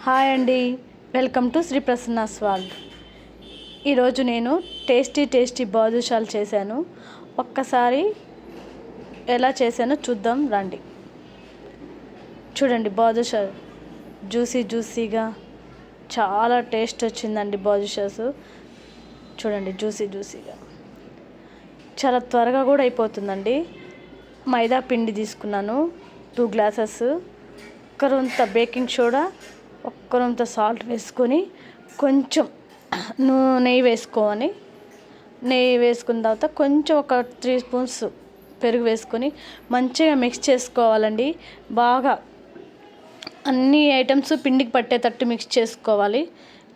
Hi అండి, welcome to Shri Prasanna's world. ఈరోజు నేను టేస్టీ బాదుషాలు చేశాను. ఒక్కసారి ఎలా చేశానో చూద్దాం రండి. చూడండి, బాదుషాలు జ్యూసీగా చాలా టేస్ట్ వచ్చిందండి. బాదుషాస్ చూడండి, జ్యూసీగా చాలా త్వరగా కూడా అయిపోతుందండి. మైదా పిండి తీసుకున్నాను 2 గ్లాసెస్, ఒక్కరంత బేకింగ్ సోడా, ఒక్కరంత సాల్ట్ వేసుకొని కొంచెం నెయ్యి వేసుకున్న తర్వాత కొంచెం ఒక 3 స్పూన్స్ పెరుగు వేసుకొని మంచిగా మిక్స్ చేసుకోవాలండి. బాగా అన్ని ఐటమ్స్ పిండికి పట్టేటట్టు మిక్స్ చేసుకోవాలి.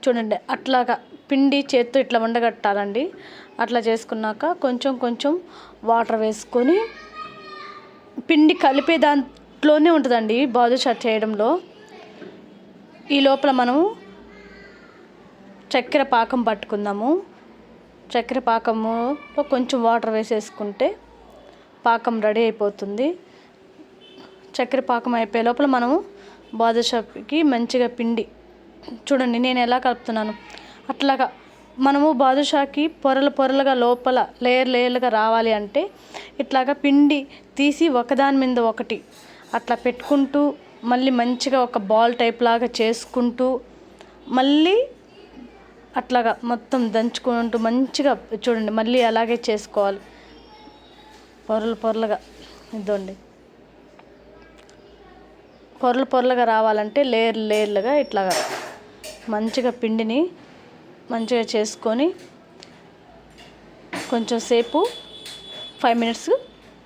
చూడండి, అట్లాగా పిండి చేత్తో ఇట్లా ఉండగట్టాలండి. అట్లా చేసుకున్నాక కొంచెం వాటర్ వేసుకొని పిండి కలిపే దాంట్లోనే ఉంటుందండి బాదుషా చేయడంలో. ఈ లోపల మనము చక్కెర పాకం పట్టుకుందాము. చక్కెర పాకంలో కొంచెం వాటర్ వేసేసుకుంటే పాకం రెడీ అయిపోతుంది. చక్కెర పాకం అయిపోయే లోపల మనము బాదుషాకి మంచిగా పిండి చూడండి నేను ఎలా కలుపుతున్నాను. అట్లాగా మనము బాదుషాకి పొరలుగా లోపల లేయర్లుగా రావాలి అంటే ఇట్లాగా పిండి తీసి ఒకదాని మీద ఒకటి అట్లా పెట్టుకుంటూ మళ్ళీ మంచిగా ఒక బాల్ టైప్ లాగా చేసుకుంటూ మళ్ళీ అట్లాగా మొత్తం దంచుకుంటూ మంచిగా చూడండి మళ్ళీ అలాగే చేసుకోవాలి. పొరలుగా ఇదండి, పొరలుగా రావాలంటే లేయర్లుగా ఇట్లాగా మంచిగా పిండిని మంచిగా చేసుకొని కొంచెం సేపు 5 మినిట్స్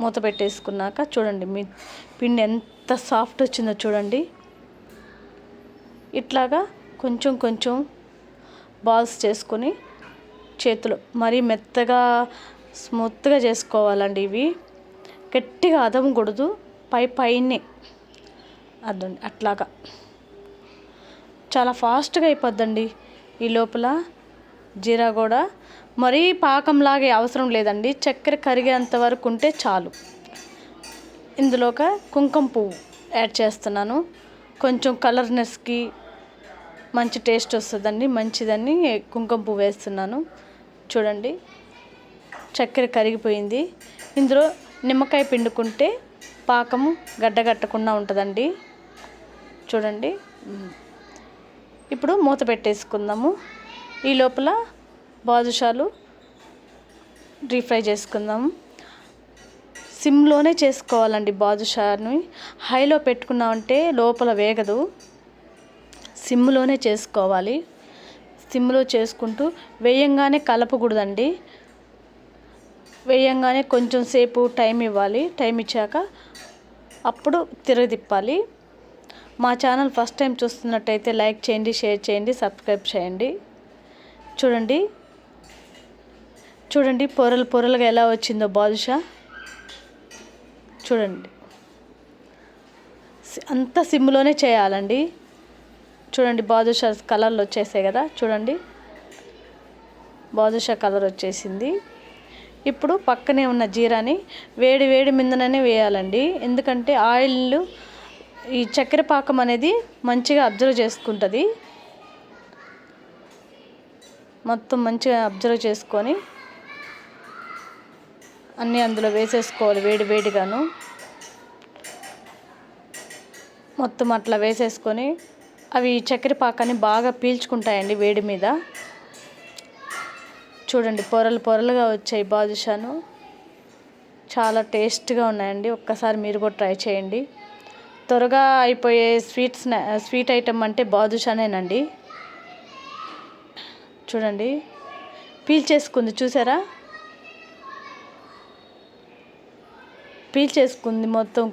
మూత పెట్టేసుకున్నాక చూడండి మీ పిండి ఎంత సాఫ్ట్ వచ్చిందో చూడండి. ఇట్లాగా కొంచెం బాల్స్ చేసుకొని చేతులు మరీ మెత్తగా స్మూత్గా చేసుకోవాలండి. ఇవి గట్టిగా అదమకూడదు, పైనే అదండి. అట్లాగా చాలా ఫాస్ట్గా అయిపోద్దండి. ఈ లోపల జీరా కూడా మరీ పాకంలాగే అవసరం లేదండి, చక్కెర కరిగేంత వరకు ఉంటే చాలు. ఇందులోక కుంకుమ పువ్వు యాడ్ చేస్తున్నాను. కొంచెం కలర్నెస్కి మంచి టేస్ట్ వస్తుందండి, మంచిదని కుంకుమ పువ్వు వేస్తున్నాను. చూడండి, చక్కెర కరిగిపోయింది. ఇందులో నిమ్మకాయ పిండుకుంటే పాకం గడ్డగట్టకుండా ఉంటుందండి. చూడండి, ఇప్పుడు మూత పెట్టేసుకుందాము. ఈ లోపల బాదుషాలు డీప్ ఫ్రై చేసుకుందాము. సిమ్లోనే చేసుకోవాలండి. బాదుషాని హైలో పెట్టుకున్నామంటే లోపల వేగదు. సిమ్లోనే చేసుకోవాలి. సిమ్లో చేసుకుంటూ వేయంగానే కలపకూడదండి. వేయంగానే కొంచెం సేపు టైం ఇవ్వాలి. టైం ఇచ్చాక అప్పుడు తిరగదిప్పాలి. మా ఛానల్ ఫస్ట్ టైం చూస్తున్నట్టయితే లైక్ చేయండి, షేర్ చేయండి, సబ్స్క్రైబ్ చేయండి. చూడండి పొరలుగా ఎలా వచ్చిందో బాదుషా. చూడండి, అంతా సిమ్లోనే చేయాలండి. చూడండి, బాదుషా కలర్లు వచ్చేసాయి కదా. చూడండి, బాదుషా కలర్ వచ్చేసింది. ఇప్పుడు పక్కనే ఉన్న జీరాని వేడి మీదనే వేయాలండి. ఎందుకంటే ఆయిల్ ఈ చక్కెర పాకం అనేది మంచిగా అబ్జర్వ్ చేసుకుంటుంది. మొత్తం మంచిగా అబ్జర్వ్ చేసుకొని అన్నీ అందులో వేసేసుకోవాలి. వేడిగాను మొత్తం అట్లా వేసేసుకొని అవి చక్కెర పాకాన్ని బాగా పీల్చుకుంటాయండి వేడి మీద. చూడండి, పొరలుగా వచ్చాయి బాదుషాను. చాలా టేస్ట్గా ఉన్నాయండి. ఒక్కసారి మీరు కూడా ట్రై చేయండి. త్వరగా అయిపోయే స్వీట్ ఐటమ్ అంటే బాదుషానేనండి. చూడండి, పీల్చేసుకుంది చూసారా, పీల్చేసుకుంది మొత్తం.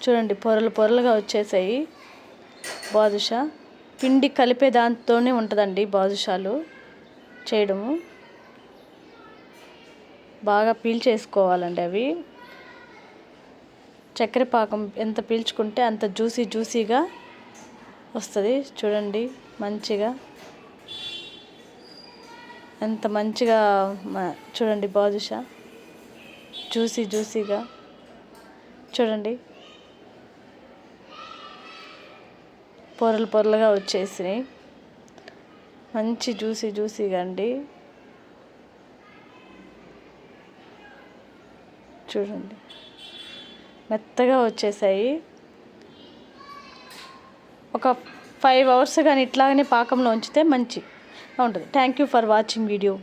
చూడండి, పొరలుగా వచ్చేసాయి. బాదుషా పిండి కలిపే దాంతోనే ఉంటుందండి బాదుషాలు చేయడము. బాగా పీల్చేసుకోవాలండి అవి. చక్కెర పాకం ఎంత పీల్చుకుంటే అంత జ్యూసీగా వస్తుంది. చూడండి, మంచిగా ఎంత మంచిగా చూడండి బాదుషా జ్యూసీగా. చూడండి, పొరలు పొరలుగా వచ్చేసినాయి. మంచి జ్యూసీగా అండి. చూడండి మెత్తగా వచ్చేసాయి. ఒక 5 hours కానీ ఇట్లాగనే పాకంలో ఉంచితే మంచి ఉంటుంది. Thank you for watching video.